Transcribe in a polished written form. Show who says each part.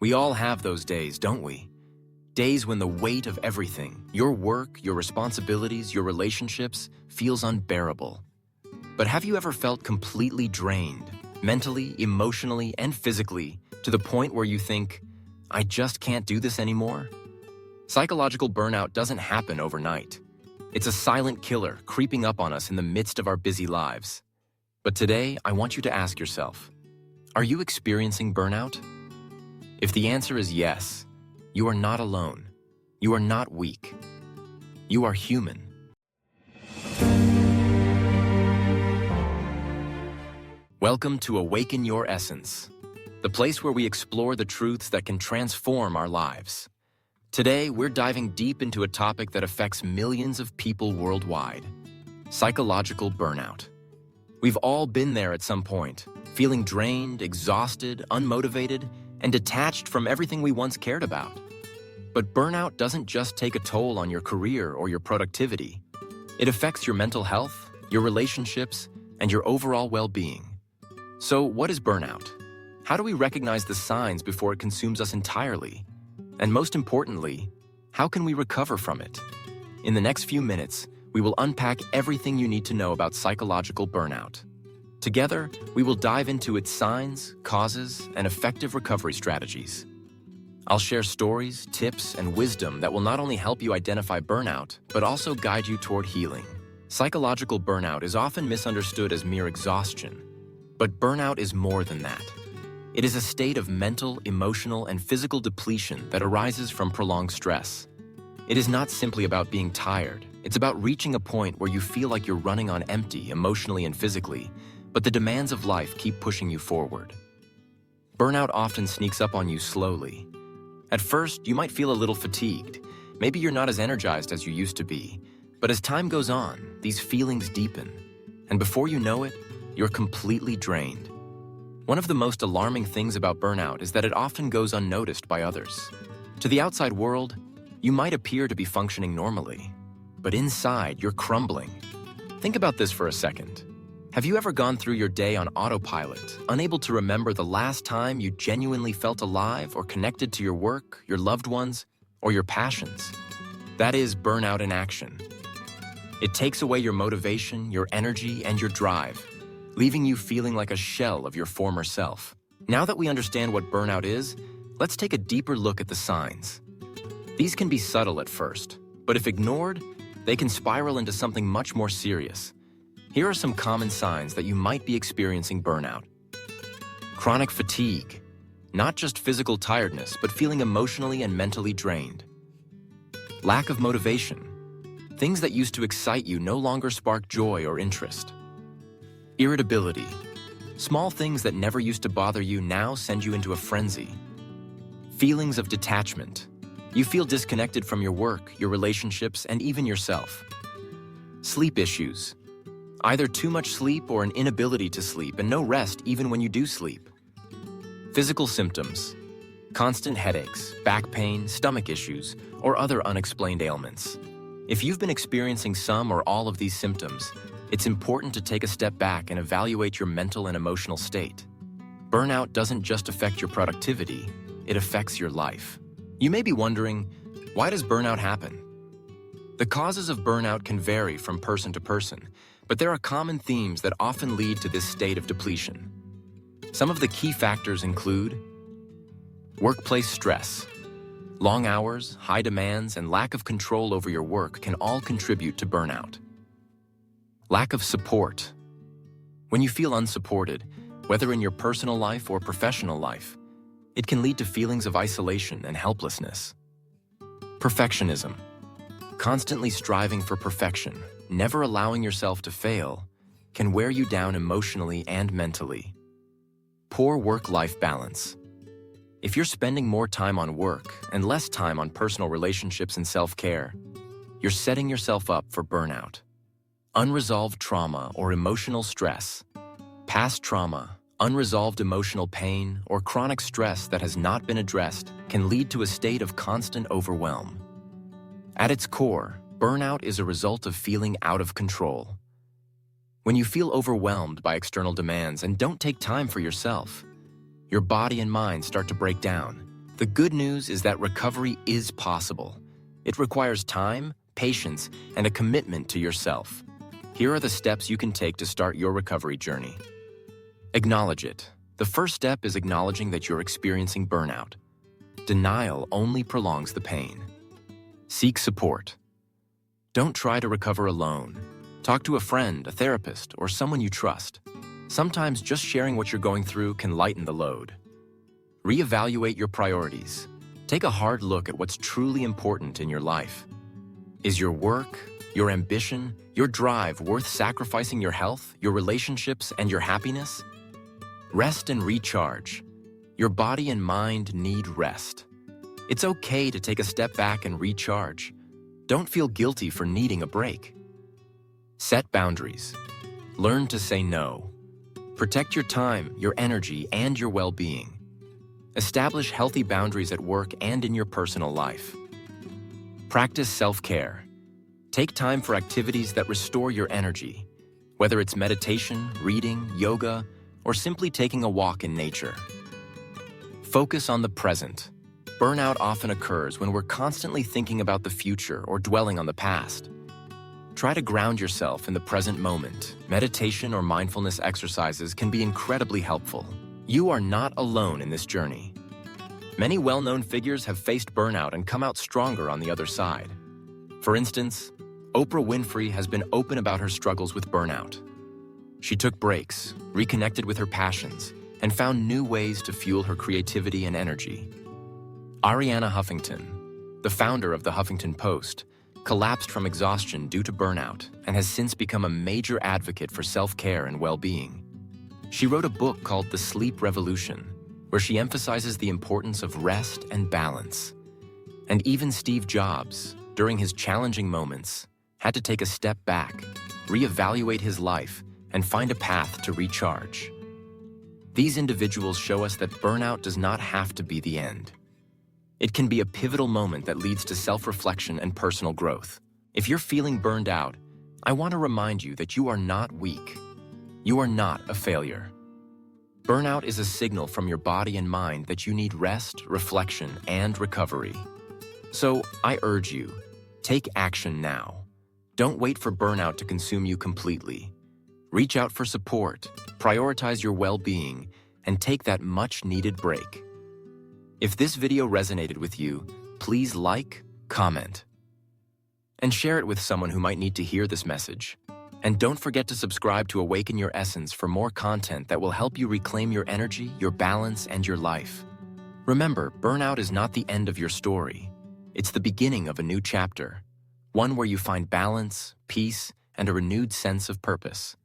Speaker 1: We all have those days, don't we? Days when the weight of everything, your work, your responsibilities, your relationships, feels unbearable. But have you ever felt completely drained, mentally, emotionally, and physically, to the point where you think, I just can't do this anymore? Psychological burnout doesn't happen overnight. It's a silent killer creeping up on us in the midst of our busy lives. But today, I want you to ask yourself, are you experiencing burnout? If the answer is yes, you are not alone. You are not weak. You are human. Welcome to Awaken Your Essence, the place where we explore the truths that can transform our lives. Today, we're diving deep into a topic that affects millions of people worldwide: psychological burnout. We've all been there at some point, feeling drained, exhausted, unmotivated, and detached from everything we once cared about. But burnout doesn't just take a toll on your career or your productivity. It affects your mental health, your relationships, and your overall well-being. So, what is burnout? How do we recognize the signs before it consumes us entirely? And most importantly, how can we recover from it? In the next few minutes, we will unpack everything you need to know about psychological burnout. Together, we will dive into its signs, causes, and effective recovery strategies. I'll share stories, tips, and wisdom that will not only help you identify burnout, but also guide you toward healing. Psychological burnout is often misunderstood as mere exhaustion, but burnout is more than that. It is a state of mental, emotional, and physical depletion that arises from prolonged stress. It is not simply about being tired. It's about reaching a point where you feel like you're running on empty, emotionally and physically, but the demands of life keep pushing you forward. Burnout often sneaks up on you slowly. At first, you might feel a little fatigued. Maybe you're not as energized as you used to be. But as time goes on, these feelings deepen. And before you know it, you're completely drained. One of the most alarming things about burnout is that it often goes unnoticed by others. To the outside world, you might appear to be functioning normally, but inside, you're crumbling. Think about this for a second. Have you ever gone through your day on autopilot, unable to remember the last time you genuinely felt alive or connected to your work, your loved ones, or your passions? That is burnout in action. It takes away your motivation, your energy, and your drive, leaving you feeling like a shell of your former self. Now that we understand what burnout is, let's take a deeper look at the signs. These can be subtle at first, but if ignored, they can spiral into something much more serious. Here are some common signs that you might be experiencing burnout. Chronic fatigue, not just physical tiredness, but feeling emotionally and mentally drained. Lack of motivation. Things that used to excite you no longer spark joy or interest. Irritability. Small things that never used to bother you now send you into a frenzy. Feelings of detachment. You feel disconnected from your work, your relationships, and even yourself. Sleep issues. Either too much sleep or an inability to sleep and no rest even when you do sleep. Physical symptoms. Constant headaches, back pain, stomach issues, or other unexplained ailments. If you've been experiencing some or all of these symptoms, it's important to take a step back and evaluate your mental and emotional state. Burnout doesn't just affect your productivity, it affects your life. You may be wondering, why does burnout happen? The causes of burnout can vary from person to person, but there are common themes that often lead to this state of depletion. Some of the key factors include workplace stress. Long hours, high demands, and lack of control over your work can all contribute to burnout. Lack of support. When you feel unsupported, whether in your personal life or professional life, it can lead to feelings of isolation and helplessness. Perfectionism. Constantly striving for perfection, never allowing yourself to fail, can wear you down emotionally and mentally. Poor work-life balance. If you're spending more time on work and less time on personal relationships and self-care, you're setting yourself up for burnout. Unresolved trauma or emotional stress. Past trauma, unresolved emotional pain, or chronic stress that has not been addressed can lead to a state of constant overwhelm. At its core, burnout is a result of feeling out of control. When you feel overwhelmed by external demands and don't take time for yourself, your body and mind start to break down, The good news is that recovery is possible. It requires time, patience, and a commitment to yourself. Here are the steps you can take to start your recovery journey. Acknowledge it. The first step is acknowledging that you're experiencing burnout. Denial only prolongs the pain. Seek support. Don't try to recover alone. Talk to a friend, a therapist, or someone you trust. Sometimes just sharing what you're going through can lighten the load. Reevaluate your priorities. Take a hard look at what's truly important in your life. Is your work, your ambition, your drive worth sacrificing your health, your relationships, and your happiness? Rest and recharge. Your body and mind need rest. It's okay to take a step back and recharge. Don't feel guilty for needing a break. Set boundaries. Learn to say no. Protect your time, your energy, and your well-being. Establish healthy boundaries at work and in your personal life. Practice self-care. Take time for activities that restore your energy, whether it's meditation, reading, yoga, or simply taking a walk in nature. Focus on the present. Burnout often occurs when we're constantly thinking about the future or dwelling on the past. Try to ground yourself in the present moment. Meditation or mindfulness exercises can be incredibly helpful. You are not alone in this journey. Many well-known figures have faced burnout and come out stronger on the other side. For instance, Oprah Winfrey has been open about her struggles with burnout. She took breaks, reconnected with her passions, and found new ways to fuel her creativity and energy. Arianna Huffington, the founder of the Huffington Post, collapsed from exhaustion due to burnout and has since become a major advocate for self-care and well-being. She wrote a book called The Sleep Revolution, where she emphasizes the importance of rest and balance. And even Steve Jobs, during his challenging moments, had to take a step back, reevaluate his life, and find a path to recharge. These individuals show us that burnout does not have to be the end. It can be a pivotal moment that leads to self-reflection and personal growth. If you're feeling burned out, I want to remind you that you are not weak. You are not a failure. Burnout is a signal from your body and mind that you need rest, reflection, and recovery. So I urge you, take action now. Don't wait for burnout to consume you completely. Reach out for support, prioritize your well-being, and take that much-needed break. If this video resonated with you, please like, comment, and share it with someone who might need to hear this message. And don't forget to subscribe to Awaken Your Essence for more content that will help you reclaim your energy, your balance, and your life. Remember, burnout is not the end of your story. It's the beginning of a new chapter, one where you find balance, peace, and a renewed sense of purpose.